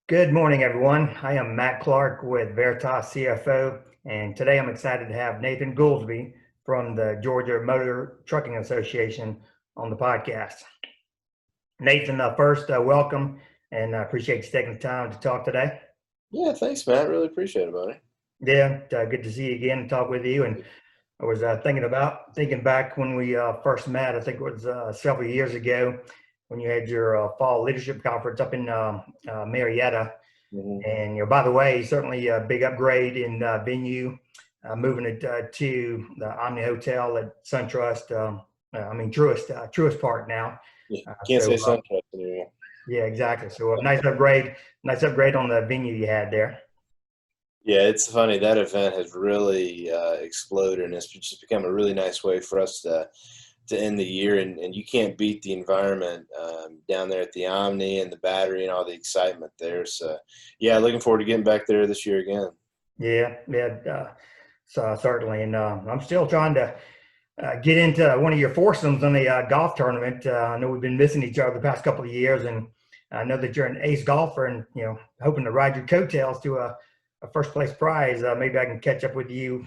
Good morning, everyone. I am Matt Clark with Veritas CFO, and today I'm excited to have Nathan Goolsby from the Georgia Motor Trucking Association on the podcast. Nathan, first, welcome, and I appreciate you taking the time to talk today. Yeah, thanks, Matt. Really appreciate it, buddy. Yeah, good to see you again and talk with you. And I was thinking back when we first met. I think it was several years ago when you had your fall leadership conference up in Marietta. hmm And by the way, certainly a big upgrade in venue, moving it to the Omni Hotel at SunTrust. Truist Park now. Yeah, Uh, can't so say uh, suntrust anymore. yeah, exactly. So a nice upgrade on the venue you had there. Yeah, it's funny. That event has really exploded, and it's just become a really nice way for us to end the year. And you can't beat the environment down there at the Omni and the Battery and all the excitement there. So, yeah, looking forward to getting back there this year again. Yeah. So certainly, and I'm still trying to get into one of your foursomes on the golf tournament. I know we've been missing each other the past couple of years, and I know that you're an ace golfer, and hoping to ride your coattails to a first place prize. Maybe I can catch up with you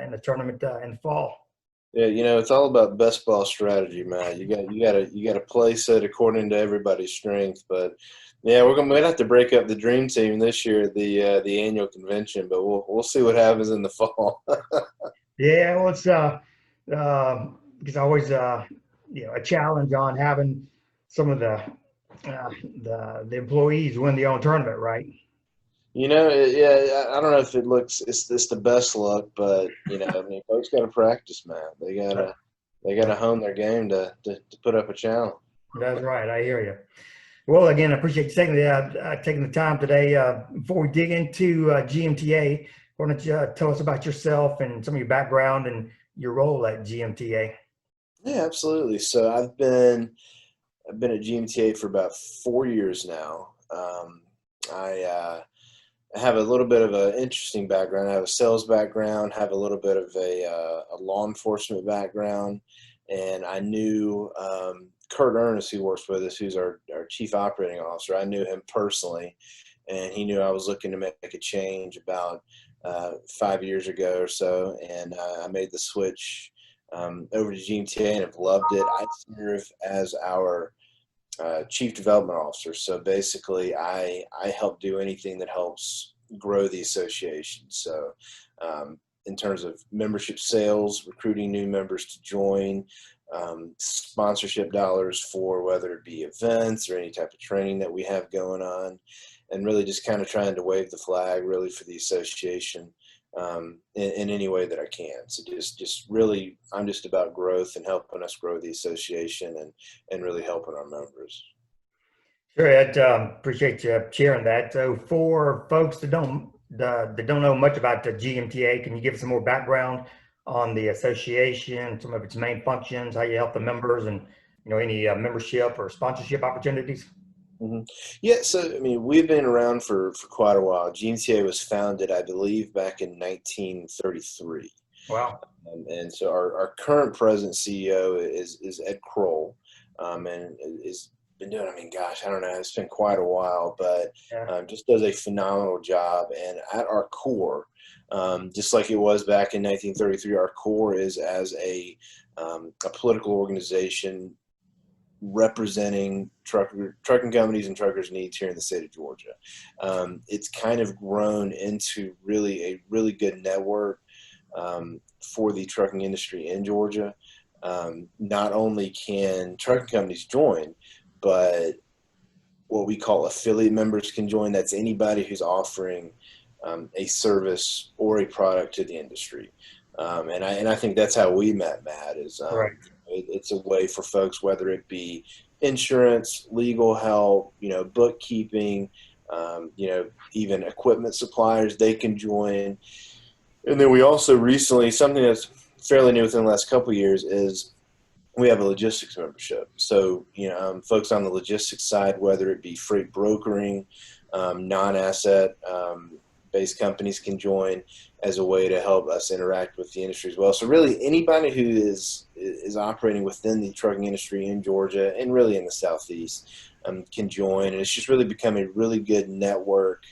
in the tournament in the fall. Yeah, it's all about best ball strategy, man. You got to place it according to everybody's strength. But yeah, we'd have to break up the dream team this year at the annual convention, but we'll see what happens in the fall. Yeah, well, it's because always a challenge on having some of the employees win their own tournament, right? Yeah, I don't know if it looks it's the best look, but I mean, folks got to practice, man. They gotta hone their game to put up a challenge. That's right. I hear you. Well, again, I appreciate you taking the time today. Before we dig into GMTA, why don't you tell us about yourself and some of your background and your role at GMTA? Yeah, absolutely. So I've been at GMTA for about 4 years now. I have a little bit of an interesting background. I have a sales background, have a little bit of a law enforcement background, and I knew Kurt Ernest, who works with us, who's our chief operating officer. I knew him personally, and he knew I was looking to make a change about 5 years ago or so, and I made the switch over to GMTA and have loved it. I serve as our chief development officer. So basically, I help do anything that helps grow the association. So in terms of membership sales, recruiting new members to join, sponsorship dollars for whether it be events or any type of training that we have going on, and really just kind of trying to wave the flag really for the association in any way that I can. So just really, I'm just about growth and helping us grow the association and really helping our members. Sure, Ed. Appreciate you sharing that. So, for folks that don't know much about the GMTA, can you give us some more background on the association, some of its main functions, how you help the members, and any membership or sponsorship opportunities? hmm Yeah, so I mean, we've been around for quite a while. GMTA was founded, I believe, back in 1933. Wow. And so our current president CEO is Ed Kroll, and is been doing. I mean, gosh, I don't know. It's been quite a while, but Yeah. just does a phenomenal job. And at our core, just like it was back in 1933, our core is as a political organization representing trucking companies and truckers' needs here in the state of Georgia. It's kind of grown into really a really good network for the trucking industry in Georgia. Not only can trucking companies join, but what we call affiliate members can join. That's anybody who's offering a service or a product to the industry. And I think that's how we met, Matt, is Right. it's a way for folks, whether it be insurance, legal help, bookkeeping, even equipment suppliers, they can join. And then we also recently, something that's fairly new within the last couple of years, is we have a logistics membership. So, folks on the logistics side, whether it be freight brokering, non-asset based companies can join as a way to help us interact with the industry as well. So really anybody who is operating within the trucking industry in Georgia and really in the Southeast can join. And it's just really become a really good network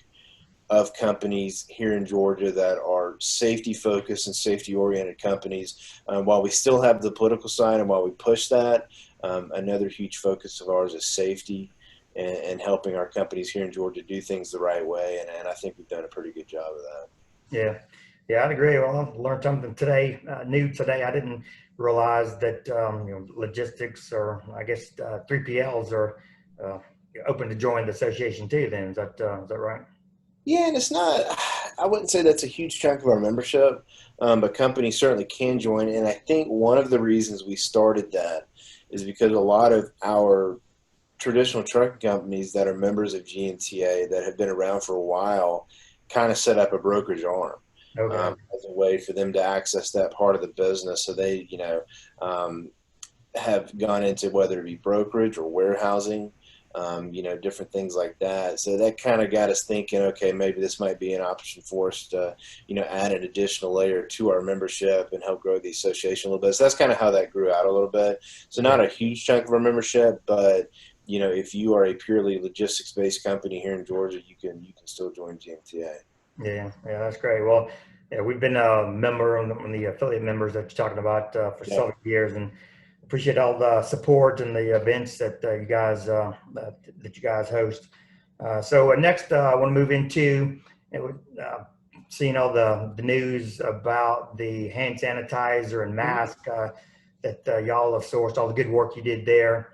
of companies here in Georgia that are safety focused and safety oriented companies. While we still have the political side and while we push that, another huge focus of ours is safety and helping our companies here in Georgia do things the right way. And I think we've done a pretty good job of that. Yeah, yeah, I'd agree. Well, I learned something today, new today. I didn't realize that logistics, or I guess 3PLs are uh, open to join the association too. Then is that right? Yeah, and it's not, I wouldn't say that's a huge chunk of our membership, but companies certainly can join. And I think one of the reasons we started that is because a lot of our traditional trucking companies that are members of GMTA that have been around for a while kind of set up a brokerage arm Okay. as a way for them to access that part of the business. So they, um, have gone into whether it be brokerage or warehousing, different things like that. So that kind of got us thinking, okay, maybe this might be an option for us to, add an additional layer to our membership and help grow the association a little bit. So that's kind of how that grew out a little bit. So Yeah. not a huge chunk of our membership, but if you are a purely logistics based company here in Georgia, you can still join GMTA. Yeah, yeah, that's great. Well, yeah, we've been a member on the affiliate members that you're talking about for Yeah. several years, and appreciate all the support and the events that you guys host. So next, I want to move into seeing all the news about the hand sanitizer and mask that y'all have sourced, all the good work you did there.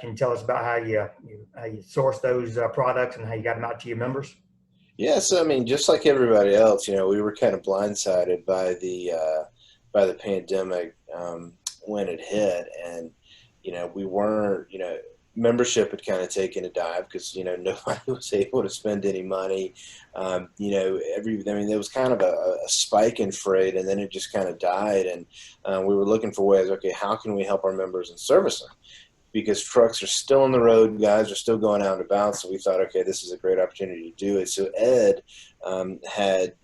Can you tell us about how you source those products and how you got them out to your members? Yeah, so I mean, just like everybody else, we were kind of blindsided by the pandemic when it hit, and we weren't, membership had kind of taken a dive because nobody was able to spend any money. I mean, there was kind of a spike in freight, and then it just kind of died, and we were looking for ways. Okay, how can we help our members and service them? Because trucks are still on the road, guys are still going out and about. So we thought, okay, this is a great opportunity to do it. So Ed had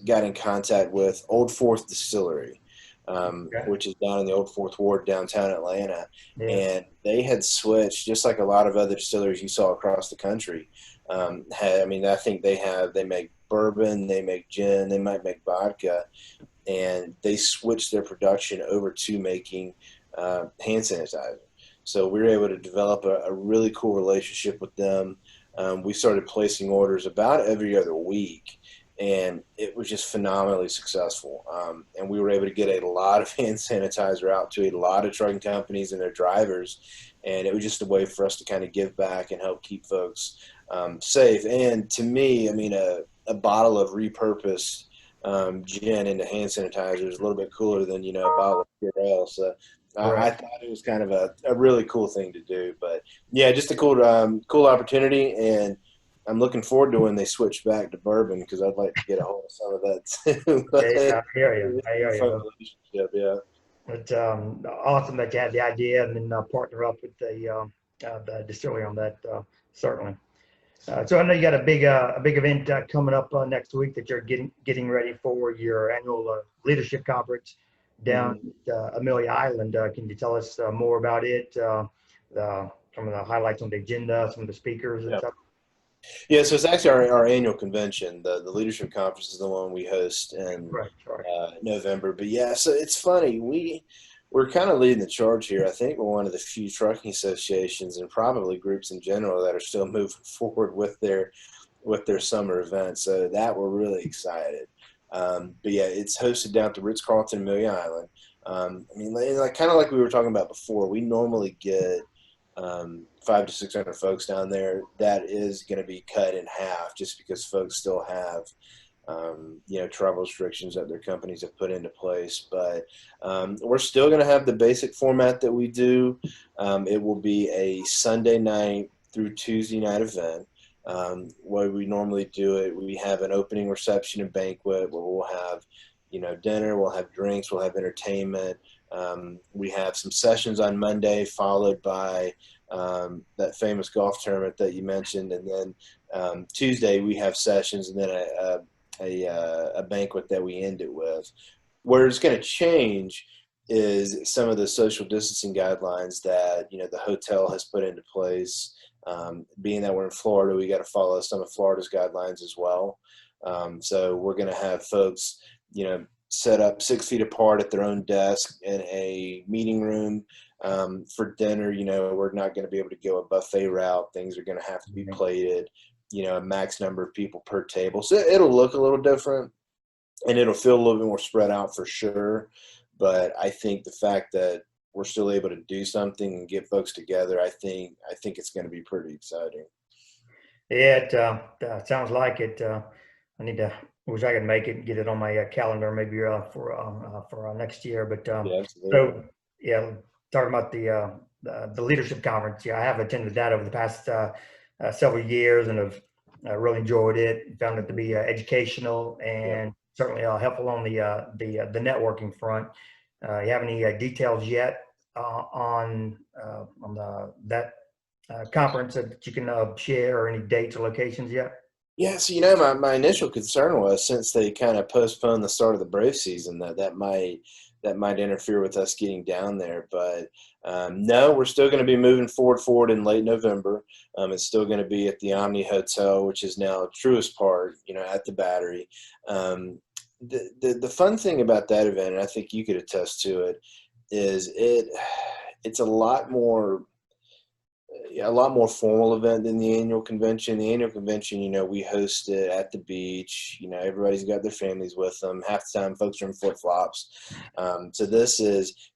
got in contact with Old Fourth Distillery, Okay. which is down in the Old Fourth Ward, downtown Atlanta. Yeah. And they had switched, just like a lot of other distilleries you saw across the country. I think they make bourbon, they make gin, they might make vodka, and they switched their production over to making hand sanitizer. So we were able to develop a really cool relationship with them. We started placing orders about every other week, and it was just phenomenally successful. And we were able to get a lot of hand sanitizer out to a lot of trucking companies and their drivers. And it was just a way for us to kind of give back and help keep folks safe. And to me, I mean, a bottle of repurposed gin into hand sanitizer is a little bit cooler than a bottle of Purell. So I Right. thought it was kind of a really cool thing to do. But yeah, just a cool opportunity, and I'm looking forward to when they switch back to bourbon because I'd like to get a hold of some of that too. Yeah, But yeah, I hear you. it's I been a hear fun you. relationship, yeah. It's awesome that you had the idea and then partner up with the distillery on that. Certainly. So I know you got a big event coming up next week that you're getting ready for your annual leadership conference down Mhm. at Amelia Island. Can you tell us more about it? Some of the highlights on the agenda, some of the speakers and Yeah. stuff. Yeah, so it's actually our annual convention. The leadership conference is the one we host in Right. Right. November. But yeah, so it's funny. We're kind of leading the charge here. I think we're one of the few trucking associations and probably groups in general that are still moving forward with their summer events. So that we're really excited. But yeah, it's hosted down at the Ritz Carlton Amelia Island. I mean, like kind of like we were talking about before. We normally get 500 to 600 folks down there. That is going to be cut in half just because folks still have travel restrictions that their companies have put into place. But we're still going to have the basic format that we do. It will be a Sunday night through Tuesday night event. Where we normally do it, we have an opening reception and banquet where we'll have, dinner, we'll have drinks, we'll have entertainment. We have some sessions on Monday, followed by that famous golf tournament that you mentioned, and then Tuesday we have sessions, and then a banquet that we end it with. Where it's going to change is some of the social distancing guidelines that, the hotel has put into place. Being that we're in Florida, we got to follow some of Florida's guidelines as well. So we're going to have folks, set up 6 feet apart at their own desk in a meeting room. For dinner, we're not going to be able to go a buffet route. Things are going to have to be plated, a max number of people per table. So it'll look a little different and it'll feel a little bit more spread out for sure. But I think the fact that we're still able to do something and get folks together, I think it's going to be pretty exciting. Yeah, it sounds like it. I need to wish I could make it and get it on my calendar maybe for next year. But Yeah, absolutely. so yeah, talking about the leadership conference. Yeah, I have attended that over the past several years and have really enjoyed it. Found it to be educational and certainly helpful on the networking front. You have any details yet on that conference that you can share, or any dates or locations yet? Yeah, so my initial concern was, since they kind of postponed the start of the Brave season, that might interfere with us getting down there. But no, we're still going to be moving forward in late November. It's still going to be at the Omni Hotel, which is now Truist Park, at the Battery. The fun thing about that event, and I think you could attest to it, is it's a lot more formal event than the annual convention. The annual convention, we host it at the beach. Everybody's got their families with them. Half the time, folks are in flip-flops. So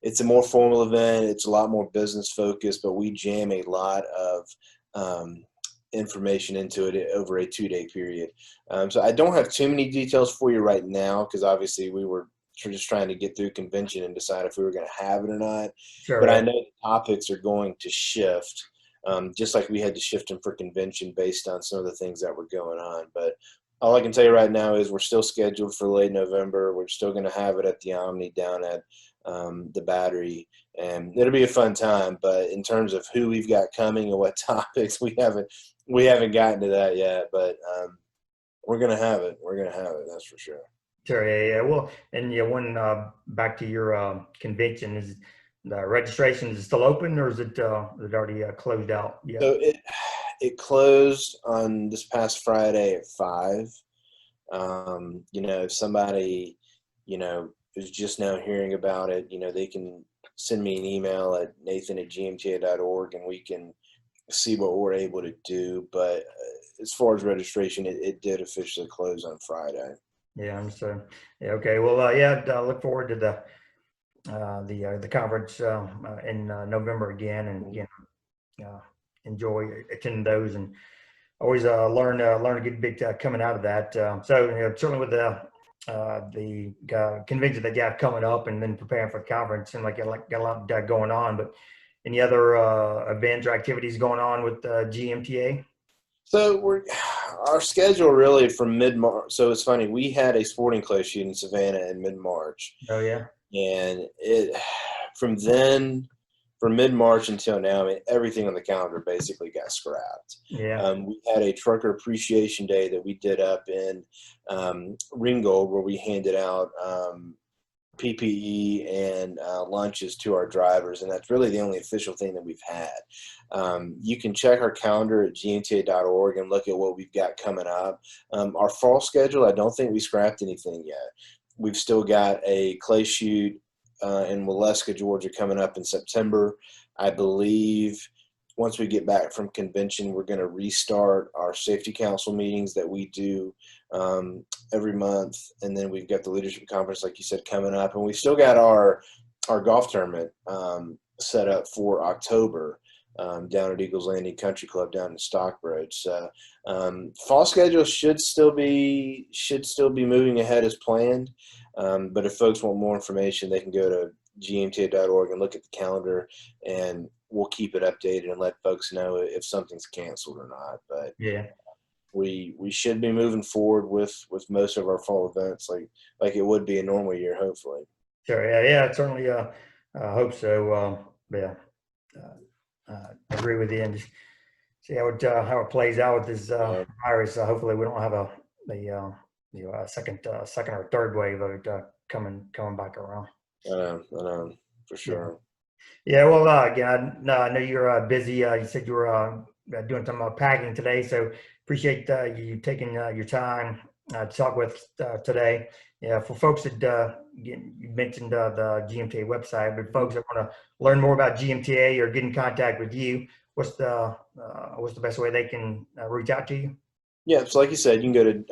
it's a more formal event. It's a lot more business focused, but we jam a lot of information into it over a 2-day period. So I don't have too many details for you right now, because obviously we were just trying to get through convention and decide if we were going to have it or not. Sure. But I know the topics are going to shift. Just like we had to shift them for convention based on some of the things that were going on. But all I can tell you right now is we're still scheduled for late November. We're still going to have it at the Omni down at the Battery, and it'll be a fun time. But in terms of who we've got coming and what topics, we haven't gotten to that yet. But we're going to have it. We're going to have it. That's for sure. Sure. Yeah. Well, and when back to your convention, is the registration is still open, or is it already closed out? Yeah. So it closed on this past Friday at 5. If somebody, is just now hearing about it, they can send me an email at nathan@gmta.org and we can see what we're able to do. But as far as registration, it did officially close on Friday. Yeah. Understood. Yeah. Okay. Well, yeah. Look forward to the conference in November again, and again, enjoy attending those, and always learn a good bit coming out of that. So certainly with the convention that you have coming up, and then preparing for the conference, and got a lot going on. But any other events or activities going on with GMTA? So our schedule really from mid-March. So it's funny, we had a sporting clay shoot in Savannah in mid-March. Oh yeah. And from mid-March until now, everything on the calendar basically got scrapped. Yeah. We had a trucker appreciation day that we did up in Ringgold, where we handed out PPE and lunches to our drivers, and that's really the only official thing that we've had. You can check our calendar at gmta.org and look at what we've got coming up. Our fall schedule, I don't think we scrapped anything yet. We've still got a clay shoot in Waleska, Georgia, coming up in September. I believe once we get back from convention, we're going to restart our safety council meetings that we do every month. And then we've got the leadership conference, like you said, coming up. And we still got our golf tournament set up for October down at Eagles Landing Country Club down in Stockbridge. So fall schedule should still be moving ahead as planned. But if folks want more information, they can go to gmta.org and look at the calendar, and we'll keep it updated and let folks know if something's canceled or not. But yeah, we should be moving forward with most of our fall events like it would be a normal year, hopefully. sure. Yeah, certainly hope so. Yeah, I agree with you, and just see how it plays out with this virus. Hopefully, we don't have a second or third wave of it coming back around. For sure. Yeah, well, again, I know you're busy. You said you were doing some packing today, so appreciate you taking your time to talk with today. Yeah, for folks that you mentioned the GMTA website, but folks that want to learn more about GMTA or get in contact with you, what's the best way they can reach out to you? Yeah, so like you said, you can go to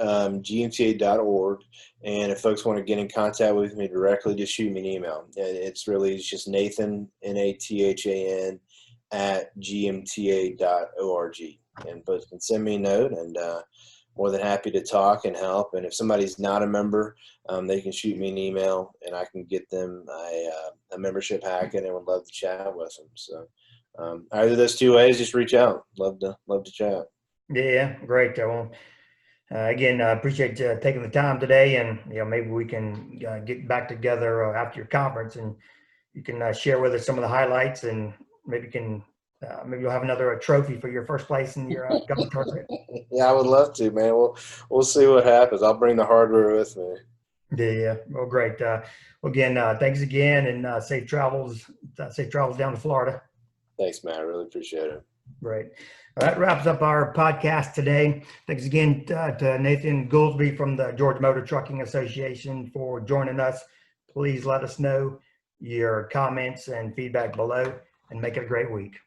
gmta.org, and if folks want to get in contact with me directly, just shoot me an email. And it's just Nathan, Nathan, at gmta.org. And folks can send me a note, and more than happy to talk and help. And if somebody's not a member, they can shoot me an email, and I can get them a membership packet, and would love to chat with them. So either those two ways, just reach out. Love to chat. Yeah, great. Well, again, I appreciate you taking the time today, and maybe we can get back together after your conference, and you can share with us some of the highlights, and maybe you'll have another trophy for your first place in your golf tournament. Yeah, I would love to, man. We'll see what happens. I'll bring the hardware with me. Yeah, well, great. Well, again, thanks again, and safe travels. Safe travels down to Florida. Thanks, Matt. I really appreciate it. Great. Well, that wraps up our podcast today. Thanks again to Nathan Goolsby from the Georgia Motor Trucking Association for joining us. Please let us know your comments and feedback below, and make it a great week.